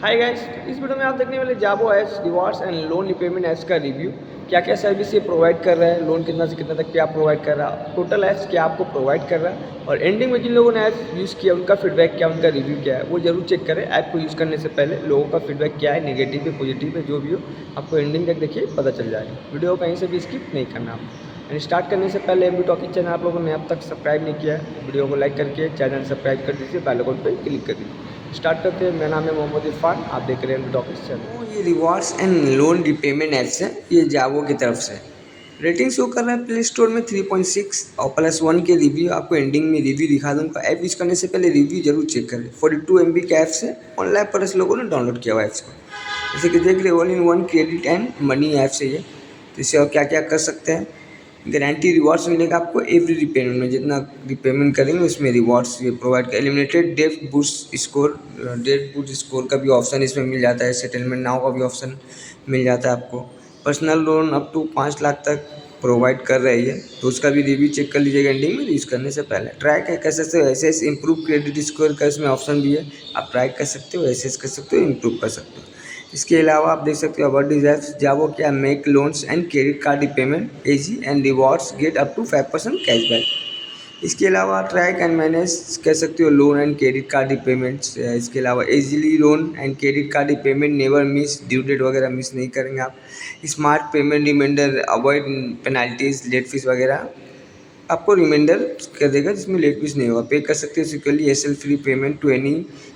Hi guys, इस video में आप देखने वाले जाबो apps rewards and loan repayment apps का रिव्यू। क्या क्या सर्विस ये प्रोवाइड कर रहा है, लोन कितना से कितना तक क्या प्रोवाइड कर रहा है, टोटल एप्स क्या आपको प्रोवाइड कर रहा है, और एंडिंग में जिन लोगों ने ऐप्स यूज़ किया उनका फीडबैक क्या, उनका रिव्यू क्या है, वो जरूर चेक करें। ऐप को यूज़ करने से पहले लोगों का फीडबैक क्या है, नेगेटिव है, पॉजिटिव है, जो भी हो आपको एंडिंग तक देखिए पता चल जाएगा। वीडियो कहीं से भी स्किप नहीं करना आपको। एंड स्टार्ट करने से पहले एमबी टॉकिंग चैनल आप लोगों ने अब तक सब्सक्राइब नहीं किया है, वीडियो को लाइक करके चैनल सब्सक्राइब कर दीजिए, बेल आइकन पर क्लिक कर दीजिए। स्टार्ट करते हैं। मेरा नाम है मोहम्मद इरफान, आप देख रहे हैं टॉपिक चैनल। ये rewards and loan repayment apps है, ये जावो की तरफ से। रेटिंग शो कर रहा है प्ले स्टोर में 3.6 और +1 के रिव्यू आपको एंडिंग में रिव्यू दिखा दूंगा। ऐप यूज़ करने से पहले रिव्यू जरूर चेक करें। 42 MB के ऐप्स है, ऑनलाइन पर लोगों ने डाउनलोड किया हुआ ऐप्स को। जैसे कि देख रहे all in one credit and money apps है ये। तो इससे और क्या क्या कर सकते हैं, गारंटी रिवॉर्ड्स मिलेगा आपको एवरी रिपेमेंट में। जितना रिपेमेंट करेंगे उसमें रिवॉर्ड्स ये प्रोवाइड कर। Eliminated debt boost score, debt boost score का भी ऑप्शन इसमें मिल जाता है। सेटलमेंट नाउ का भी ऑप्शन मिल जाता है आपको। Personal loan up to 5 lakh तक प्रोवाइड कर रही है, तो उसका भी रिव्यू चेक कर लीजिएगा एंडिंग में यूज़ करने से पहले। ट्रैक है, कैसे से ऐसे इम्प्रूव क्रेडिट स्कोर का इसमें ऑप्शन भी है। आप ट्रैक कर सकते हो, ऐसे कर सकते हो, इम्प्रूव कर सकते हो। इसके अलावा आप देख सकते हो अबाउट दिस एप्स, जावो क्या make loans and credit card repayment easy and rewards get up to 5% cashback. इसके अलावा ट्रैक एंड मैनेज कह सकते हो loan and credit card repayments. इसके अलावा easily loan and credit card repayment, never miss, due date वगैरह miss नहीं करेंगे आप। Smart payment reminder, avoid penalties, late fees वगैरह आपको रिमाइंडर कर देगा जिसमें लेट फीस नहीं होगा। पे कर सकते हो securely SL free payment to any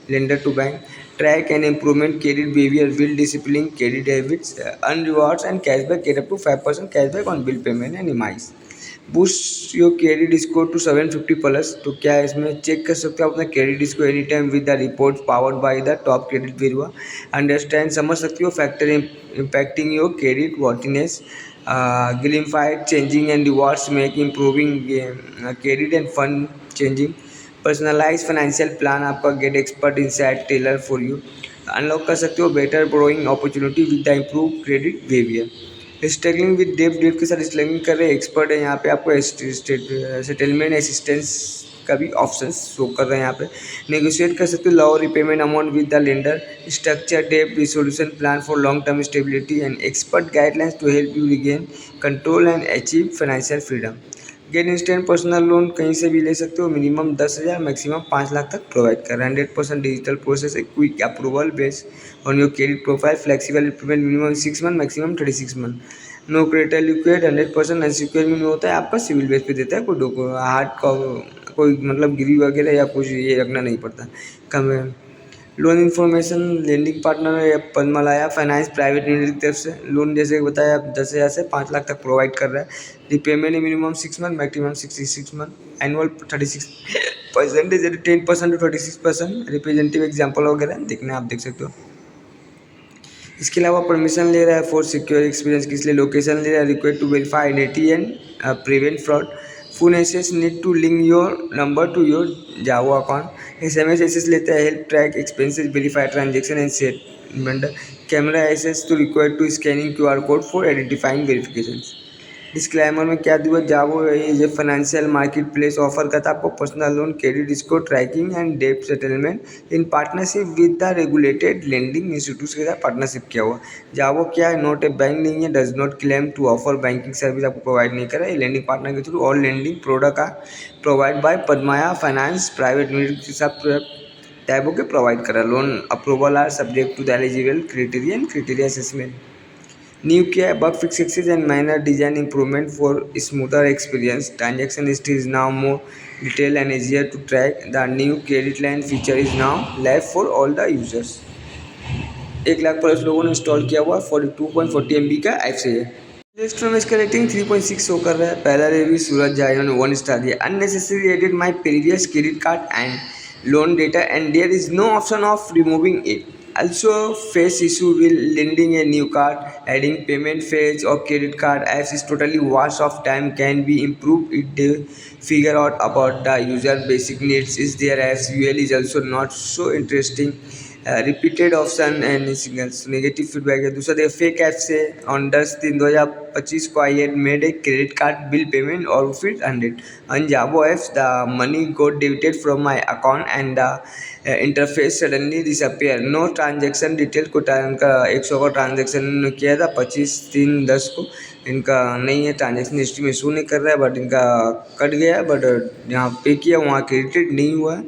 lender to bank. Track and improvement credit behaviour, bill discipline, credit habits, earn rewards and cashback, get up to 5% cashback on bill payment and EMIs. Boost your credit score to 750+। तो क्या है, इसमें check कर सकते हो अपना credit score any time with the report powered by the top credit bureau. Understand, समझ सकते हो factor impacting your credit worthiness. Gamified changing and rewards make improving credit and fun changing. Personalized financial plan आपका get expert insight tailor for you. Unlock कर सकते हो better borrowing opportunity with the improve credit behaviour. Struggling with debt के साथ struggling कर रहे expert है यहाँ पे। आपको सेटलमेंट असिस्टेंस का भी ऑप्शन शो कर रहे हैं यहाँ पे। नेगोशिएट कर सकते हो low repayment amount with the lender. Structure debt resolution plan for long term stability and expert guidelines to help you regain control and achieve financial freedom. Get instant personal loan कहीं से भी ले सकते हो। Minimum 10,000, maximum 5 lakh तक provide कर रहा है। 100% डिजिटल प्रोसेस है, quick approval based on your credit profile, flexible repayment, minimum 6 month, maximum 36 month. No credit liquid, 100% unsecured में होता है, आपका सिविल बेस पे देता है। कोई हार्ड का कोई मतलब गिरी वगैरह या कुछ ये रखना नहीं पड़ता। कम लोन इन्फॉर्मेशन, लेंडिंग पार्टनर है पद्मालया फाइनेंस प्राइवेट लिमिटेड की तरफ से। लोन जैसे बताया 10,000 से 5 लाख तक प्रोवाइड कर रहा है। Repayment minimum 6 month, maximum 66 month. Annual 36% 10% to 36%। Representative example वगैरह देखना आप देख सकते हो। इसके अलावा परमिशन ले रहा है फॉर सिक्योर एक्सपीरियंस, किस लिए लोकेशन ले रहा है, required to verify identity and prevent fraud. Full access need to link your number to your Javo account. SMS access लेता है, help track expenses, verify transaction and settlement. Camera access to required to scanning QR code for identifying verification. Disclaimer में क्या दिया, जावो ये financial market place offer करता है आपको personal loan, credit score tracking and debt settlement in partnership with the regulated lending institute के साथ पार्टनरशिप किया हुआ। जावो क्या है, नॉट ए बैंक नहीं है, does not claim to offer banking service, आपको प्रोवाइड नहीं कर रहा है। लेंडिंग पार्टनर के थ्रू ऑल लेंडिंग प्रोडक्ट का provide by Padmaya finance private limited के साथ टैबो के प्रोवाइड कर रहा है। Loan approval are subject to the eligible criteria assessment. New क्या है, bug fixes and minor design improvement for smoother experience. Transaction history is now more detailed and easier to track. The new credit line feature is now live for all the users. 1 lakh plus लोगों ने install किया हुआ 42.40 MB का app से है। Play store में इसका rating 3.6 show कर रहा है। पहला रिव्यू सूरज जाए, उन्होंने 1 स्टार दिया। Unnecessary edit my previous credit card and loan data and there is no option of removing it. Also face issue with lending a new card, adding payment phase or credit card apps is totally waste of time, can be improved if they figure out about the user basic needs. Is their apps UL is also not so interesting. Repeated option and signals, negative feedback है। दूसरा देखिए fake app से on 10/3/2025 को I had made a credit card bill payment और फिर 100 on Jabo apps the money got debited from my account and the interface suddenly disappear, no transaction detail को इनका 100 का ट्रांजेक्शन किया था 25/3/10 को, इनका नहीं है, ट्रांजेक्शन हिस्ट्री में शो नहीं कर रहा है, बट इनका कट गया है, बट जहाँ पे किया वहाँ क्रेडिटेड नहीं हुआ है,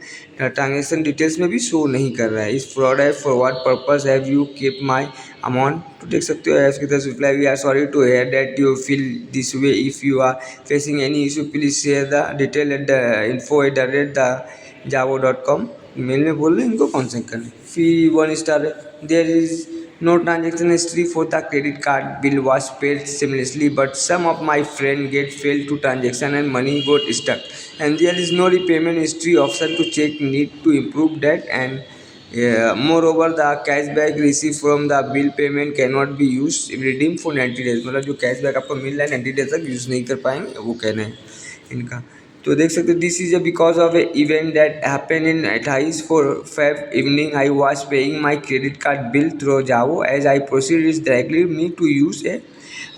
ट्रांजेक्शन डिटेल्स में भी शो नहीं कर रहा है। इस फ्रॉड है, for what purpose have you keep my amount, तो देख सकते हो ऐप की तरफ से reply, we are sorry to hear that you feel this way, if you are facing any issue please share the detail at the info@javo.com, mail में बोल रहे हैं इनको कॉन्सेक्ट करने। फिर 1 स्टार है, there is no transaction history for the credit card, bill was paid seamlessly but some of my friend get failed to transaction and money got stuck, and there is no repayment history option to check, need to improve that, and moreover the cashback received from the bill payment cannot be used redeemed for 90 days, मतलब जो cashback आपको मिल रहा है 90 days तक use नहीं कर पाएंगे, वो कह रहे हैं इनका। तो देख सकते हो, this is a because of a event that happen in 28/4 evening, I was paying my credit card bill through Javo, as I proceed is directly me to use a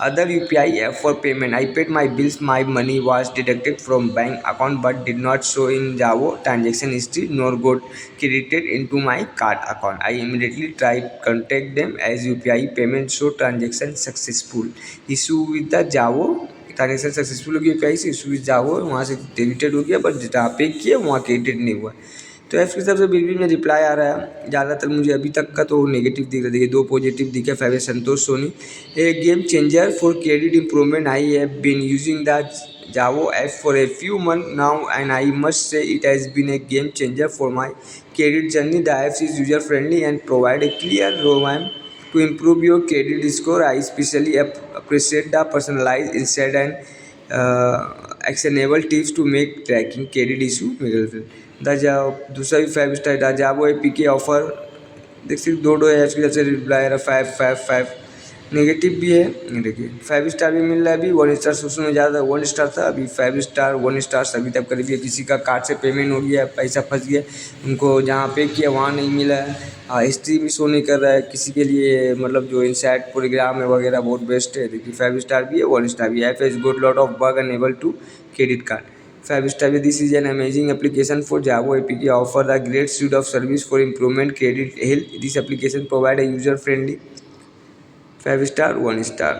other UPI app for payment. I paid my bills, my money was deducted from bank account but did not show in Javo transaction history nor got credited into my card account. I immediately tried contact them as UPI payment show transaction successful. Issue with the Javo, transaction successful हो गया, UPI से issue with जावो वहाँ से debited हो गया, but जहाँ पे किया वहाँ क्रेडिट नहीं हुआ। तो ऐप्स की तरफ से बिल्कुल में रिप्लाई आ रहा है, ज़्यादातर मुझे अभी तक का तो नेगेटिव दिख रहा है। देखिए 2 पॉजिटिव दिखे, फैवे Santosh Soni, a game changer for credit improvement, I have been using the Javo app for a few months now and I must say it has been a game changer for my credit journey. The app is user friendly and provide a clear roadmap to improve your credit score. I especially appreciate the personalized insight and actionable tips to make tracking credit issue middle. दूसरा भी 5 star था, जावो APK offer, देख सकते 2 apps की तरफ से reply आ रहा 5 नेगेटिव भी है। देखिए 5 स्टार भी मिल रहा है, अभी 1 स्टार शुरू में ज़्यादा 1 स्टार था, अभी 5 स्टार 1 स्टार अभी तक कर दिया। किसी का कार्ड से पेमेंट हो गया, पैसा फंस गया, उनको जहाँ पे किया वहाँ नहीं मिला है, हिस्ट्री भी शो नहीं कर रहा है किसी के लिए, मतलब जो इनसाइट प्रोग्राम है वगैरह बहुत बेस्ट है। देखिए 5 स्टार भी है, 1 स्टार भी है। App is good lot of bug unable to credit card, 5 star भी। This is an amazing application for Javo APK offer the great suite of service for improvement credit health. This application provide a user friendly 5 star 1 star.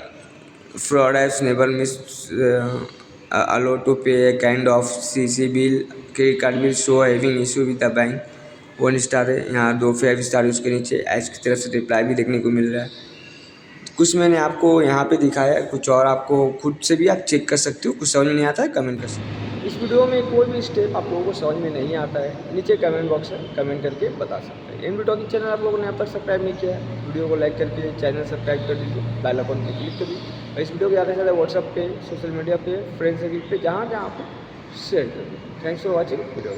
Fraud apps never miss allow to pay a kind of CC bill, credit card bill show having issue with the bank, 1 star है। यहाँ 2 5 star उसके नीचे apps की तरफ से reply भी देखने को मिल रहा है। कुछ मैंने आपको यहाँ पे दिखाया है, कुछ और आपको खुद से भी आप चेक कर सकते हो। कुछ समझ में नहीं आता है कमेंट कर सकते हो। इस वीडियो में कोई भी स्टेप आप लोगों को समझ में नहीं आता है, नीचे कमेंट बॉक्स में कमेंट करके बता सकते हैं। इन वीडियो की चैनल आप लोगों ने अब तक सब्सक्राइब नहीं किया है, वीडियो को लाइक करके चैनल सब्सक्राइब कर दीजिए, बेल आइकन पर क्लिक कर दीजिए, और इस वीडियो को ज़्यादा से ज़्यादा व्हाट्सअप पे, सोशल मीडिया पे, फ्रेंड सर्किल पे, जहाँ जहाँ पे शेयर कर दीजिए। Thanks for watching video.